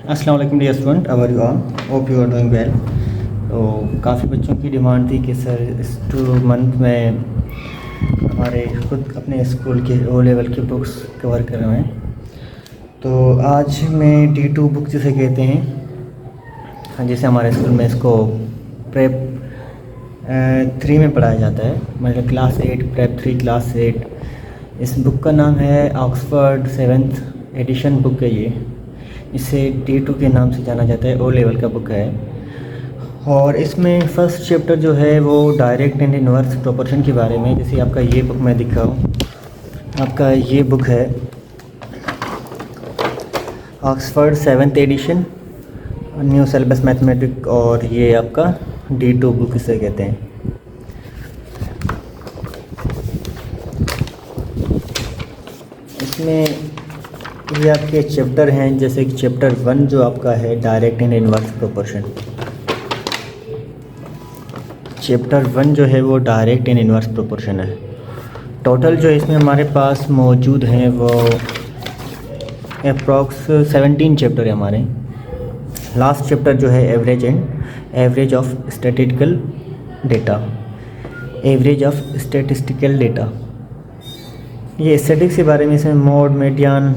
अस्सलाम वालेकुम dear student, how are you all? Hope you are doing well. तो काफ़ी बच्चों की डिमांड थी कि सर इस 2 मंथ में हमारे खुद अपने स्कूल के ओ लेवल की बुक्स कवर कर रहे हैं। तो आज मैं D2 बुक जिसे कहते हैं, जैसे हमारे स्कूल में इसको प्रेप 3 में पढ़ाया जाता है, मतलब क्लास 8 प्रेप 3 क्लास 8। इस बुक का नाम है ऑक्सफोर्ड 7th एडिशन बुक है ये। इसे D2 के नाम से जाना जाता है, ओ लेवल का बुक है। और इसमें फ़र्स्ट चैप्टर जो है वो डायरेक्ट एंड इनवर्स प्रोपोर्शन के बारे में। जैसे आपका ये बुक मैं दिखाऊँ, आपका ये बुक है Oxford 7th edition new syllabus mathematics, और ये आपका D2 बुक इसे कहते हैं। इसमें ये आपके चैप्टर हैं, जैसे कि चैप्टर 1 जो आपका है direct and inverse proportion. Chapter 1 जो है वो डायरेक्ट एंड इनवर्स प्रोपोर्शन है। टोटल जो इसमें हमारे पास मौजूद हैं वो अप्रॉक्स 17 चैप्टर है हमारे। लास्ट चैप्टर जो है एवरेज ऑफ स्टैटिस्टिकल डेटा। ये स्टैटिस्टिक्स के बारे में, इसमें मोड, मीडियन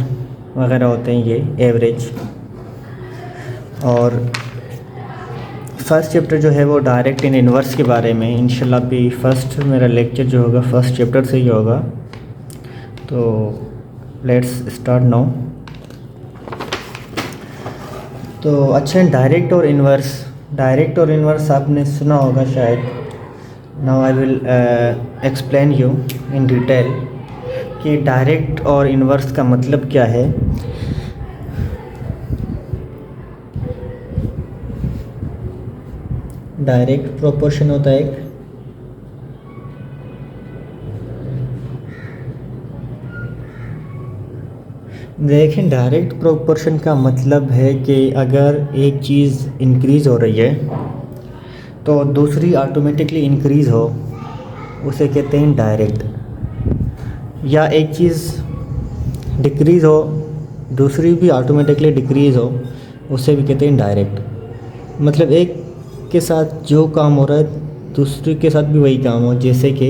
वगैरह होते हैं, ये एवरेज। और फर्स्ट चैप्टर जो है वो डायरेक्ट एंड इनवर्स के बारे में। इंशाल्लाह भी फर्स्ट मेरा लेक्चर जो होगा फर्स्ट चैप्टर से ही होगा। तो लेट्स स्टार्ट नाउ। तो अच्छा, डायरेक्ट और इनवर्स आपने सुना होगा शायद। Now I will explain you in detail कि डायरेक्ट और इनवर्स का मतलब क्या है। डायरेक्ट प्रोपोर्शन होता है एक, देखें डायरेक्ट प्रोपोर्शन का मतलब है कि अगर एक चीज़ इंक्रीज़ हो रही है तो दूसरी ऑटोमेटिकली इंक्रीज़ हो, उसे कहते हैं डायरेक्ट। या एक चीज़ डिक्रीज़ हो, दूसरी भी ऑटोमेटिकली डिक्रीज़ हो, उसे भी कहते हैं डायरेक्ट। मतलब एक के साथ जो काम हो रहा है दूसरे के साथ भी वही काम हो। जैसे कि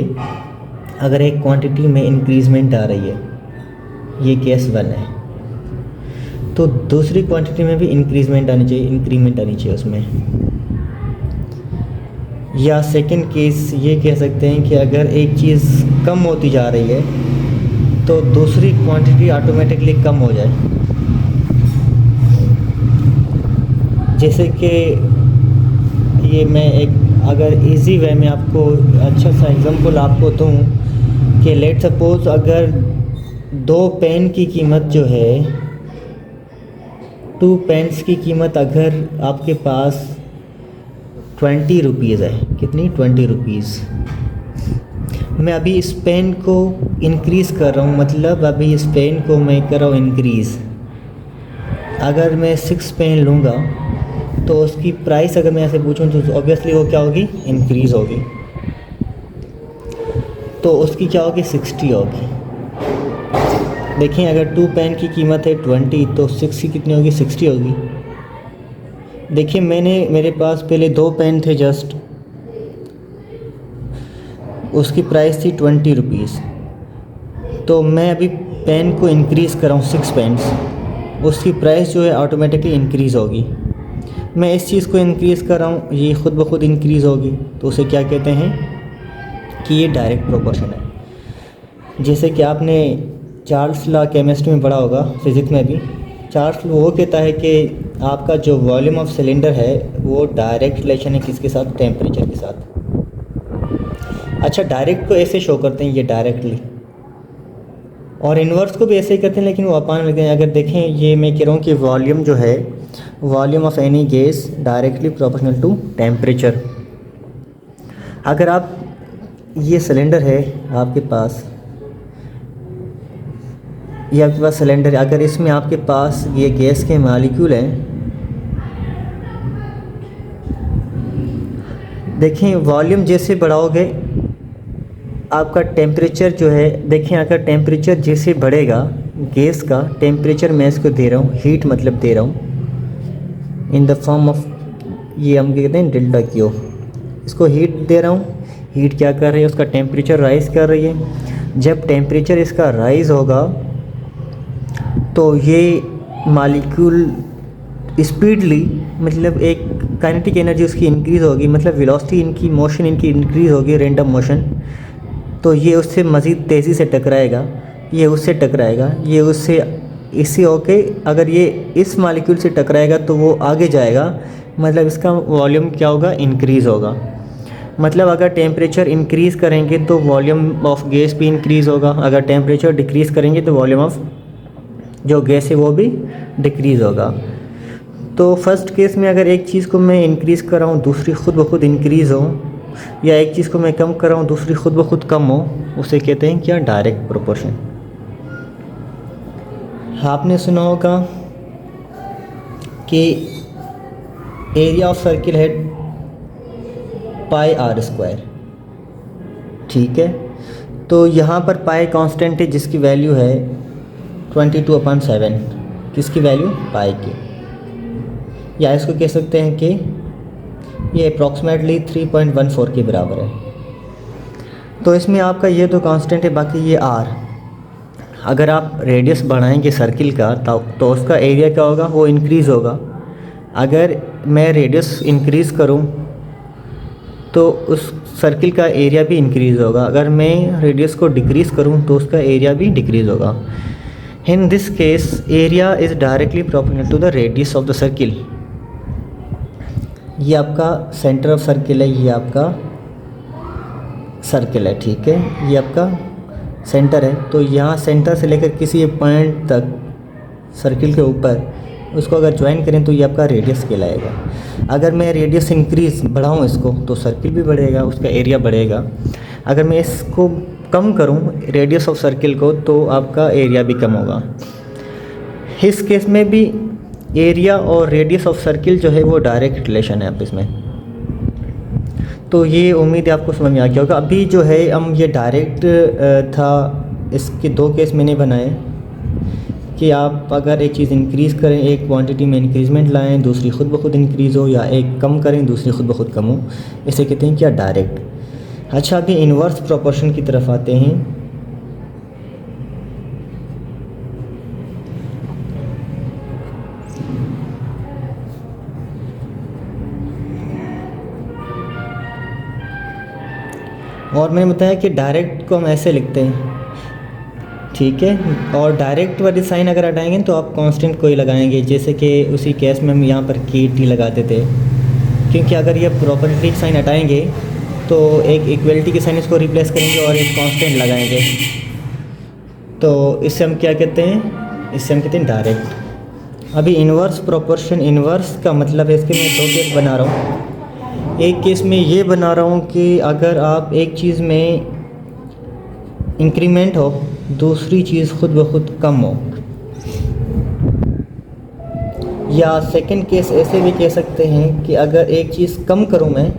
अगर एक क्वांटिटी में इंक्रीज़मेंट आ रही है, ये केस 1 है, तो दूसरी क्वांटिटी में भी इंक्रीमेंट आनी चाहिए उसमें। या सेकंड केस ये कह सकते हैं कि अगर एक चीज़ कम होती जा रही है तो दूसरी क्वांटिटी ऑटोमेटिकली कम हो जाए। जैसे कि ये मैं एक अगर इजी वे में आपको अच्छा सा एग्जांपल आपको दूँ कि लेट सपोज अगर 2 पेन की कीमत जो है, 2 पेन्स की कीमत अगर आपके पास 20 रुपीज़ है, कितनी 20 रुपीज़। मैं अभी इस पेन को इंक्रीज़ कर रहा हूँ, मतलब अभी इस पेन को मैं कर रहा हूँ इंक्रीज़। अगर मैं 6 पेन लूँगा तो उसकी प्राइस अगर मैं ऐसे पूछूँ तो ऑब्वियसली वो क्या होगी, इंक्रीज़ होगी। तो उसकी क्या होगी, 60 होगी। देखें अगर 2 पेन की कीमत है 20 तो 6 की कितनी होगी, 60 होगी। देखिए मेरे पास पहले 2 पेन थे जस्ट, उसकी प्राइस थी 20 रुपीज़। तो मैं अभी पेन को इंक्रीज़ कर रहा हूँ 6 पेन्स, उसकी प्राइस जो है ऑटोमेटिकली इंक्रीज़ होगी। मैं इस चीज़ को इंक्रीज़ कर रहा हूँ, ये ख़ुद ब खुद इंक्रीज़ होगी। तो उसे क्या कहते हैं कि ये डायरेक्ट प्रोपोर्शन है। जैसे कि आपने चार्ल्स लॉ केमिस्ट्री में पढ़ा होगा, फिज़िक्स में भी। चार्ल्स वो कहता है कि आपका जो वॉल्यूम ऑफ सिलेंडर है वो डायरेक्ट रिलेशन है किसके साथ, टेम्परेचर के साथ। अच्छा, डायरेक्ट को ऐसे शो करते हैं ये डायरेक्टली, और इन्वर्स को भी ऐसे ही करते हैं, लेकिन वो अपान लगते हैं। अगर देखें, ये मैं कह रहा हूँ कि वॉल्यूम जो है, volume of any gas directly proportional to temperature. अगर आप, ये सिलेंडर है आपके पास, ये आपके पास सिलेंडर है, अगर इसमें आपके पास ये गैस के मॉलिक्यूल हैं, देखें वॉल्यूम जैसे बढ़ाओगे आपका टेम्परेचर जो है, देखें अगर टेम्परेचर जैसे बढ़ेगा, गैस का टेम्परेचर मैं इसको दे रहा हूँ, हीट मतलब दे रहा हूँ, इन द फॉर्म ऑफ, ये हम कहते हैं डेल्टा क्यू। इसको हीट दे रहा हूँ, हीट क्या कर रही है, उसका टेम्परेचर राइज़ कर रही है। जब टेम्परेचर इसका राइज़ होगा तो ये मॉलिक्यूल स्पीडली, मतलब एक काइनेटिक एनर्जी उसकी इंक्रीज़ होगी, मतलब वेलोसिटी इनकी, मोशन इनकी इंक्रीज़ होगी, रैंडम मोशन। तो ये उससे मज़ीद तेज़ी से टकराएगा, ये उससे टकराएगा, ये उससे, इससे होके अगर ये इस मॉलिक्यूल से टकराएगा तो वो आगे जाएगा, मतलब इसका वॉल्यूम क्या होगा, इंक्रीज़ होगा। मतलब अगर टेम्परेचर इंक्रीज़ करेंगे तो वॉल्यूम ऑफ गैस भी इंक्रीज़ होगा, अगर टेम्परेचर डिक्रीज़ करेंगे तो वॉल्यूम ऑफ जो गैस है वो भी डिक्रीज़ होगा। तो फर्स्ट केस में अगर एक चीज़ को मैं इंक्रीज़ कर रहा हूँ, दूसरी खुद ब खुद इंक्रीज़ हो, या एक चीज़ को मैं कम कर रहा हूँ, दूसरी खुद ब खुद कम हो, उसे कहते हैं क्या, डायरेक्ट प्रोपोर्शन। आपने सुना होगा कि एरिया ऑफ सर्किल है पाई आर स्क्वायर, ठीक है। तो यहाँ पर पाई कांस्टेंट है जिसकी वैल्यू है 22/7, किसकी वैल्यू, पाई की, या इसको कह सकते हैं कि ये अप्रॉक्सीमेटली 3.14 के बराबर है। तो इसमें आपका ये तो कांस्टेंट है, बाकी ये आर, अगर आप रेडियस बढ़ाएंगे सर्किल का तो उसका एरिया क्या होगा, वो इंक्रीज़ होगा। अगर मैं रेडियस इंक्रीज़ करूं तो उस सर्किल का एरिया भी इंक्रीज़ होगा, अगर मैं रेडियस को डिक्रीज़ करूं तो उसका एरिया भी डिक्रीज़ होगा। In this case area is directly proportional to the radius of the circle. ये आपका सेंटर ऑफ सर्किल है, ये आपका सर्किल है, ठीक है, ये आपका सेंटर है। तो यहाँ सेंटर से लेकर किसी पॉइंट तक सर्किल के ऊपर उसको अगर ज्वाइन करें तो ये आपका रेडियस कहलाएगा। अगर मैं रेडियस इंक्रीज़ बढ़ाऊँ इसको तो सर्किल भी बढ़ेगा, उसका एरिया बढ़ेगा। अगर मैं इसको कम करूँ रेडियस ऑफ सर्किल को तो आपका एरिया भी कम होगा। इस केस में भी एरिया और रेडियस ऑफ सर्किल जो है वो डायरेक्ट रिलेशन है आप इसमें। तो ये उम्मीद है आपको समझ में आ गया होगा। अभी जो है हम ये डायरेक्ट था, इसके दो केस मैंने बनाए कि आप अगर एक चीज़ इंक्रीज़ करें, एक क्वांटिटी में इंक्रीजमेंट लाएं, दूसरी खुद ब खुद इंक्रीज़ हो, या एक कम करें दूसरी खुद ब खुद कम हो, इसे कहते हैं क्या, डायरेक्ट। अच्छा, अभी इन्वर्स प्रोपोर्शन की तरफ आते हैं। और मैंने बताया कि डायरेक्ट को हम ऐसे लिखते हैं, ठीक है, और डायरेक्ट वाली साइन अगर हटाएंगे तो आप कांस्टेंट कोई लगाएंगे, जैसे कि उसी केस में हम यहाँ पर के टी लगाते थे, क्योंकि अगर ये प्रॉपर्टी की साइन हटाएंगे तो एक इक्वलिटी की साइन इसको रिप्लेस करेंगे और एक कांस्टेंट लगाएंगे, तो इससे हम क्या कहते हैं, इससे हम कहते हैं डायरेक्ट। अभी इन्वर्स प्रोपोर्शन, इन्वर्स का मतलब है, इसके मैं दो केस बना रहा हूँ। एक केस में ये बना रहा हूँ कि अगर आप एक चीज़ में इंक्रीमेंट हो, दूसरी चीज़ खुद ब खुद कम हो, या सेकंड केस ऐसे भी कह सकते हैं कि अगर एक चीज़ कम करूँ मैं,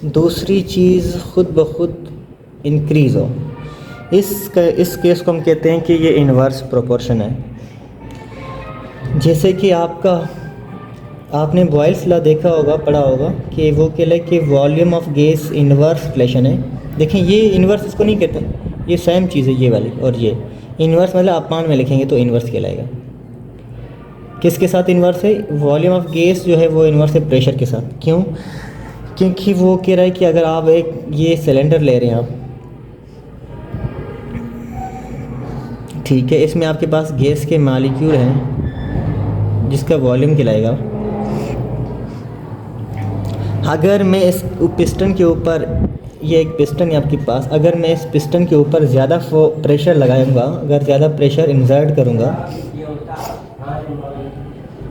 दूसरी चीज़ खुद ब खुद इंक्रीज़ हो। इस केस को हम कहते हैं कि ये इन्वर्स प्रोपोर्शन है। जैसे कि आपने बॉयल्स लॉ देखा होगा, पढ़ा होगा कि वो कहला कि volume of gas inverse relation है। देखें, ये इन्वर्स इसको नहीं कहते, ये सेम चीज़ है ये वाली, और ये इन्वर्स मतलब अपान में लिखेंगे तो इन्वर्स कहलाएगा। किसके साथ इन्वर्स है, वॉल्यूम ऑफ गैस जो है वो इन्वर्स है प्रेशर के साथ। क्यों, क्योंकि वो कह रहा है कि अगर आप एक ये सिलेंडर ले रहे हैं आप, ठीक है, इसमें आपके पास गैस के मॉलिक्यूल हैं जिसका वॉल्यूम कहलाएगा। अगर मैं इस पिस्टन के ऊपर, ये एक पिस्टन है आपके पास, अगर मैं इस पिस्टन के ऊपर ज़्यादा प्रेशर लगाऊंगा, अगर ज़्यादा प्रेशर इंसर्ट करूंगा,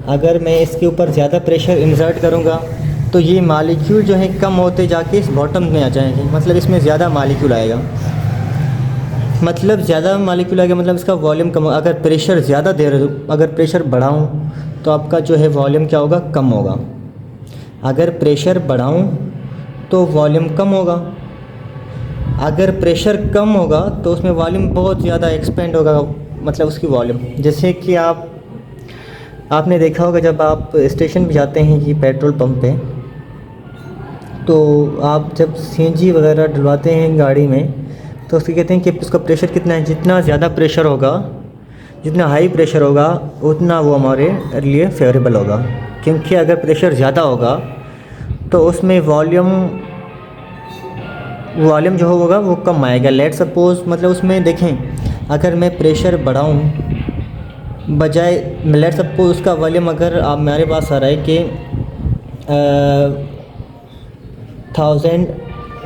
अगर मैं इसके ऊपर ज़्यादा प्रेशर इंसर्ट करूंगा तो ये मॉलिक्यूल जो है कम होते जाके इस बॉटम में आ जाएंगे, मतलब इसमें ज़्यादा मॉलिक्यूल आएगा, मतलब ज़्यादा मॉलिक्यूल आएगा, मतलब इसका वॉल्यूम कम होगा। अगर प्रेशर ज़्यादा दे रहे हो, अगर प्रेशर बढ़ाऊँ तो आपका जो है वॉल्यूम क्या होगा, कम होगा। अगर प्रेशर बढ़ाऊं तो वॉल्यूम कम होगा। अगर प्रेशर कम होगा तो उसमें वॉल्यूम बहुत ज़्यादा एक्सपेंड होगा, मतलब उसकी वॉल्यूम। जैसे कि आप आपने देखा होगा जब आप स्टेशन पे जाते हैं कि पेट्रोल पंप पे, तो आप जब सीएनजी वगैरह डलवाते हैं गाड़ी में, तो उसके कहते हैं कि उसका प्रेशर कितना है, जितना ज़्यादा प्रेशर होगा, जितना हाई प्रेशर होगा, उतना वो हमारे लिए फेवरेबल होगा। क्योंकि अगर प्रेशर ज़्यादा होगा तो उसमें वॉल्यूम जो होगा वो कम आएगा। लेट सपोज़ मतलब उसमें देखें, अगर मैं प्रेशर बढ़ाऊँ बजाय, लेट सपोज़ उसका वॉल्यूम अगर आप मेरे पास आ रहा है कि 1000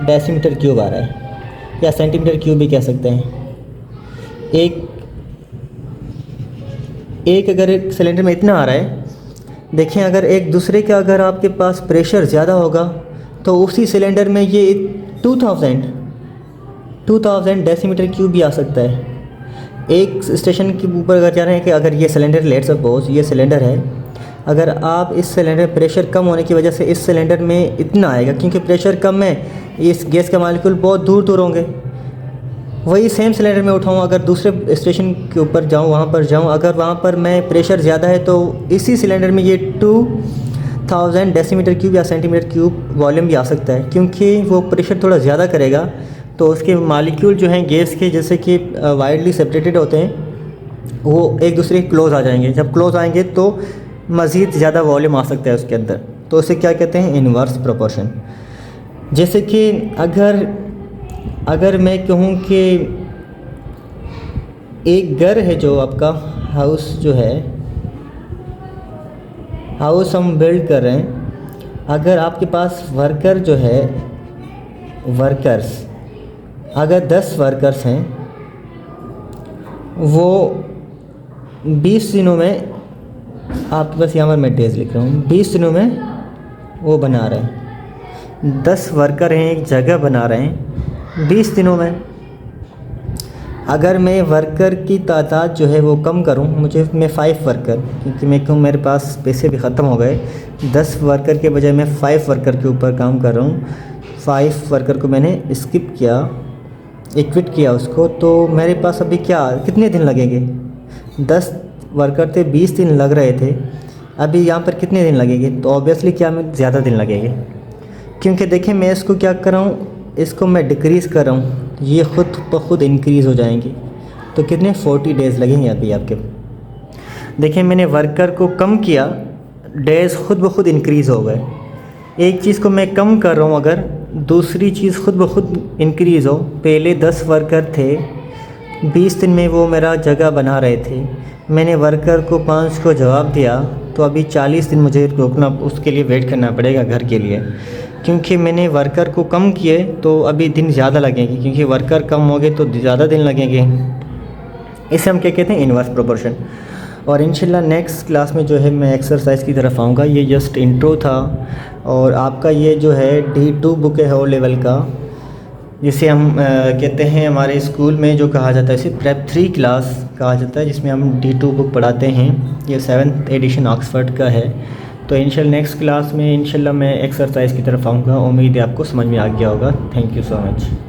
डेसीमीटर क्यूब आ रहा है, या सेंटीमीटर क्यूब भी कह सकते हैं। एक अगर एक सिलेंडर में इतना आ रहा है, देखें अगर एक दूसरे का अगर आपके पास प्रेशर ज़्यादा होगा तो उसी सिलेंडर में ये 2000 डेसीमीटर क्यूब भी आ सकता है। एक स्टेशन के ऊपर अगर जा रहे हैं कि अगर ये सिलेंडर, लेट सपोज ये सिलेंडर है, अगर आप इस सिलेंडर में प्रेशर कम होने की वजह से इस सिलेंडर में इतना आएगा, क्योंकि प्रेशर कम है, इस गैस का मालिक्यूल बहुत दूर दूर होंगे। वही सेम सिलेंडर में उठाऊँ, अगर दूसरे स्टेशन के ऊपर जाऊँ, वहाँ पर जाऊँ, अगर वहाँ पर मैं प्रेशर ज़्यादा है तो इसी सिलेंडर में ये 2000 डेसीमीटर क्यूब या सेंटीमीटर क्यूब वॉल्यूम भी आ सकता है। क्योंकि वो प्रेशर थोड़ा ज़्यादा करेगा तो उसके मालिक्यूल जो हैं गैस के, जैसे कि वाइडली सेपरेटेड होते हैं, वो एक दूसरे के क्लोज़ आ जाएंगे। जब क्लोज़ आएंगे तो मज़ीद ज़्यादा वॉल्यूम आ सकता है उसके अंदर, तो उसे क्या कहते हैं, इन्वर्स प्रोपोर्शन। जैसे कि अगर मैं कहूँ कि एक घर है, जो आपका हाउस जो है, हाउस हम बिल्ड कर रहे हैं, अगर आपके पास वर्कर जो है, वर्कर्स अगर 10 वर्कर्स हैं, वो 20 दिनों में, आपके पास यहाँ पर मैं डेज लिख रहा हूँ, 20 दिनों में वो बना रहे हैं। 10 वर्कर हैं, एक जगह बना रहे हैं 20 दिनों में। अगर मैं वर्कर की तादाद जो है वो कम करूं, मैं 5 वर्कर, क्योंकि मैं कहूँ मेरे पास पैसे भी ख़त्म हो गए, 10 वर्कर के बजाय मैं 5 वर्कर के ऊपर काम कर रहा हूँ, 5 वर्कर को मैंने स्किप किया, इक्विट किया उसको, तो मेरे पास अभी कितने दिन लगेंगे? 10 वर्कर थे, 20 दिन लग रहे थे, अभी यहाँ पर कितने दिन लगेंगे? तो ऑब्वियसली मैं ज़्यादा दिन लगेंगे। क्योंकि देखें मैं इसको क्या कर रहा हूँ, इसको मैं डिक्रीज़ कर रहा हूँ, ये ख़ुद ब खुद इंक्रीज़ हो जाएंगी। तो कितने 40 डेज़ लगेंगे अभी आपके। देखें मैंने वर्कर को कम किया, डेज़ खुद ब खुद इंक्रीज़ हो गए। एक चीज़ को मैं कम कर रहा हूँ, अगर दूसरी चीज़ खुद ब खुद इंक्रीज़ हो। पहले 10 वर्कर थे, 20 दिन में वो मेरा जगह बना रहे थे, मैंने वर्कर को 5 को जवाब दिया, तो अभी 40 दिन मुझे रोकना, उसके लिए वेट करना पड़ेगा घर के लिए। क्योंकि मैंने वर्कर को कम किए तो अभी दिन ज़्यादा लगेंगे, क्योंकि वर्कर कम हो गए तो ज़्यादा दिन लगेंगे। इसे हम क्या कहते हैं, इन्वर्स प्रोपोर्शन। और इंशाल्लाह नेक्स्ट क्लास में जो है मैं एक्सरसाइज की तरफ आऊँगा। ये जस्ट इंट्रो था, और आपका ये जो है D2 बुक है, हो लेवल का, जिसे हम कहते हैं हमारे स्कूल में जो कहा जाता है, इसे प्रेप 3 क्लास कहा जाता है, जिसमें हम D2 बुक पढ़ाते हैं। ये 7th एडिशन ऑक्सफर्ड का है। तो इंशाल्लाह नेक्स्ट क्लास में इंशाल्लाह मैं एक्सरसाइज की तरफ आऊँगा। उम्मीद है आपको समझ में आ गया होगा। Thank you so much.